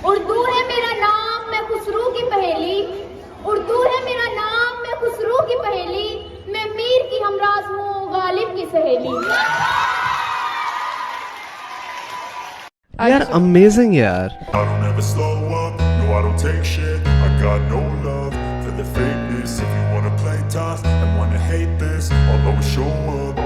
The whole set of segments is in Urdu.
اردو ہے میرا نام میں خسرو کی پہیلی، اردو ہے میرا نام میں خسرو کی پہیلی، میں میر کی ہمراز ہوں غالب کی سہیلی۔ یار امیزنگ یار. I don't ever slow up, no I don't take shit. I got no love for the fakeness. If you wanna play tough and wanna hate this, I'll always show up.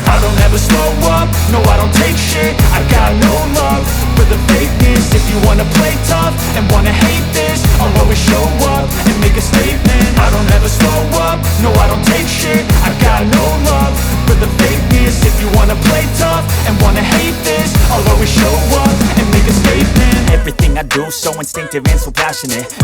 I don't ever slow up, no I don't take shit. I got no love for the fakeness. If you wanna play tough and wanna hate this, I'll always show up and make a statement. I don't ever slow up, no I don't take shit. I got no love for the fakeness. If you wanna play tough and wanna hate this, I'll always show up and make a statement. Everything I do so instinctive and so passionate.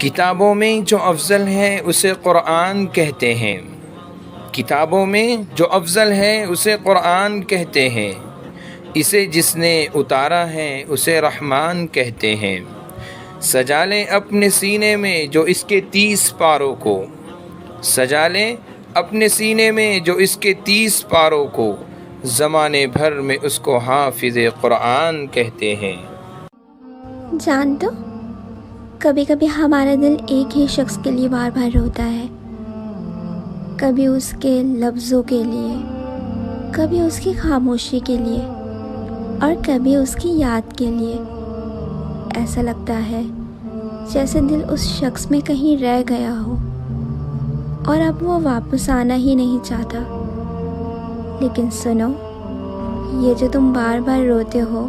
کتابوں میں جو افضل ہے اسے قرآن کہتے ہیں، کتابوں میں جو افضل ہے اسے قرآن کہتے ہیں، اسے جس نے اتارا ہے اسے رحمان کہتے ہیں۔ سجا لیں اپنے سینے میں جو اس کے 30 پاروں کو، سجا لیں اپنے سینے میں جو اس کے 30 پاروں کو، زمانے بھر میں اس کو حافظ قرآن کہتے ہیں۔ جان دو، کبھی کبھی ہمارا دل ایک ہی شخص کے لیے بار بار روتا ہے، کبھی اس کے لفظوں کے لیے، کبھی اس کی خاموشی کے لیے، اور کبھی اس کی یاد کے لیے۔ ایسا لگتا ہے جیسے دل اس شخص میں کہیں رہ گیا ہو اور اب وہ واپس آنا ہی نہیں چاہتا۔ لیکن سنو، یہ جو تم بار بار روتے ہو،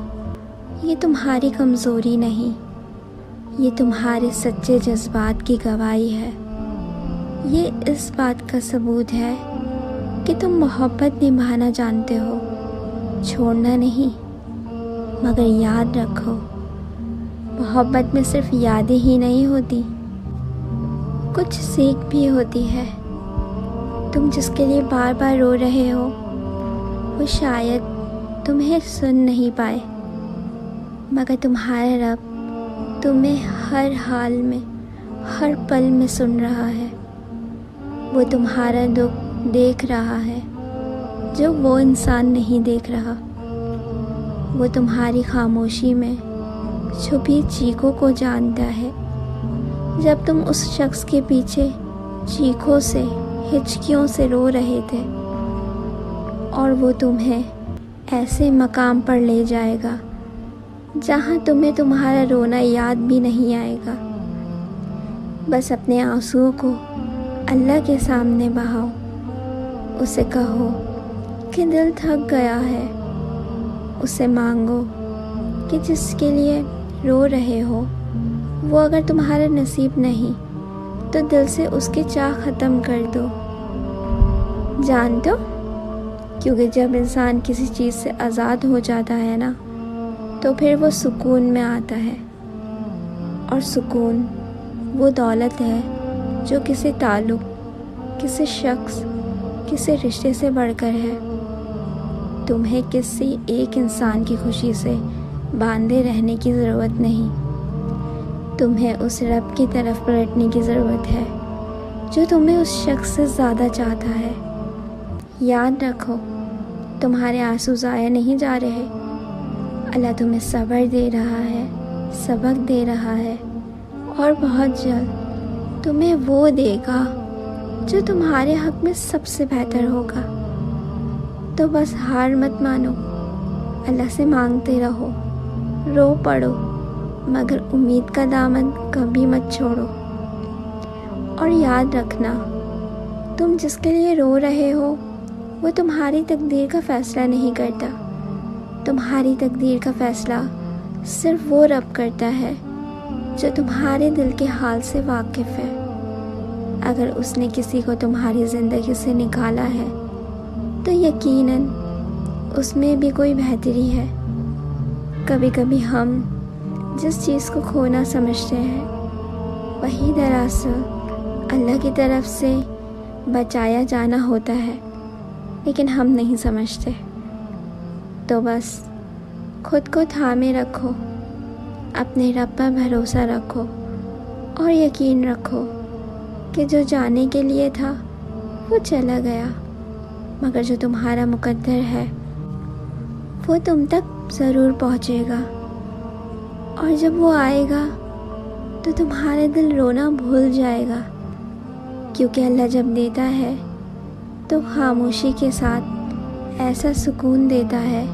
یہ تمہاری کمزوری نہیں، یہ تمہارے سچے جذبات کی گواہی ہے۔ یہ اس بات کا ثبوت ہے کہ تم محبت نبھانا جانتے ہو، چھوڑنا نہیں۔ مگر یاد رکھو، محبت میں صرف یادیں ہی نہیں ہوتی، کچھ سیکھ بھی ہوتی ہے۔ تم جس کے لیے بار بار رو رہے ہو، وہ شاید تمہیں سن نہیں پائے، مگر تمہارا رب تمہیں ہر حال میں، ہر پل میں سن رہا ہے۔ وہ تمہارا دکھ دیکھ رہا ہے جو وہ انسان نہیں دیکھ رہا۔ وہ تمہاری خاموشی میں چھپی چیخوں کو جانتا ہے۔ جب تم اس شخص کے پیچھے چیخوں سے، ہچکیوں سے رو رہے تھے، اور وہ تمہیں ایسے مقام پر لے جائے گا جہاں تمہیں تمہارا رونا یاد بھی نہیں آئے گا۔ بس اپنے آنسوؤں کو اللہ کے سامنے بہاؤ، اسے کہو کہ دل تھک گیا ہے، اسے مانگو کہ جس کے لیے رو رہے ہو وہ اگر تمہارا نصیب نہیں تو دل سے اس کی چاہ ختم کر دو۔ جان دو، کیونکہ جب انسان کسی چیز سے آزاد ہو جاتا ہے نا، تو پھر وہ سکون میں آتا ہے، اور سکون وہ دولت ہے جو کسی تعلق، کسی شخص، کسی رشتے سے بڑھ کر ہے۔ تمہیں کسی ایک انسان کی خوشی سے باندھے رہنے کی ضرورت نہیں، تمہیں اس رب کی طرف پلٹنے کی ضرورت ہے جو تمہیں اس شخص سے زیادہ چاہتا ہے۔ یاد رکھو، تمہارے آنسو ضائع نہیں جا رہے، اللہ تمہیں صبر دے رہا ہے، سبق دے رہا ہے، اور بہت جلد تمہیں وہ دے گا جو تمہارے حق میں سب سے بہتر ہوگا۔ تو بس ہار مت مانو، اللہ سے مانگتے رہو، رو پڑو، مگر امید کا دامن کبھی مت چھوڑو۔ اور یاد رکھنا، تم جس کے لیے رو رہے ہو وہ تمہاری تقدیر کا فیصلہ نہیں کرتا، تمہاری تقدیر کا فیصلہ صرف وہ رب کرتا ہے جو تمہارے دل کے حال سے واقف ہے۔ اگر اس نے کسی کو تمہاری زندگی سے نکالا ہے تو یقیناً اس میں بھی کوئی بہتری ہے۔ کبھی کبھی ہم جس چیز کو کھونا سمجھتے ہیں وہی دراصل اللہ کی طرف سے بچایا جانا ہوتا ہے، لیکن ہم نہیں سمجھتے۔ تو بس خود کو تھامے رکھو، اپنے رب پر بھروسہ رکھو اور یقین رکھو کہ جو جانے کے لیے تھا وہ چلا گیا، مگر جو تمہارا مقدر ہے وہ تم تک ضرور پہنچے گا، اور جب وہ آئے گا تو تمہارا دل رونا بھول جائے گا، کیونکہ اللہ جب دیتا ہے تو خاموشی کے ساتھ ایسا سکون دیتا ہے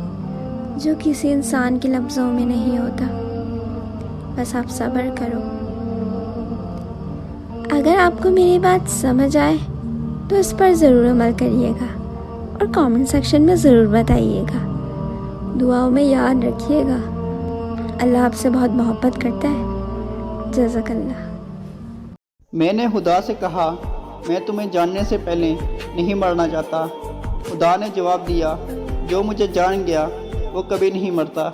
جو کسی انسان کے لفظوں میں نہیں ہوتا۔ بس آپ صبر کرو۔ اگر آپ کو میری بات سمجھ آئے تو اس پر ضرور عمل کریے گا اور کامنٹ سیکشن میں ضرور بتائیے گا۔ دعاؤں میں یاد رکھیے گا۔ اللہ آپ سے بہت محبت کرتا ہے۔ جزاک اللہ۔ میں نے خدا سے کہا میں تمہیں جاننے سے پہلے نہیں مرنا چاہتا۔ خدا نے جواب دیا جو مجھے جان گیا وہ کبھی نہیں مرتا۔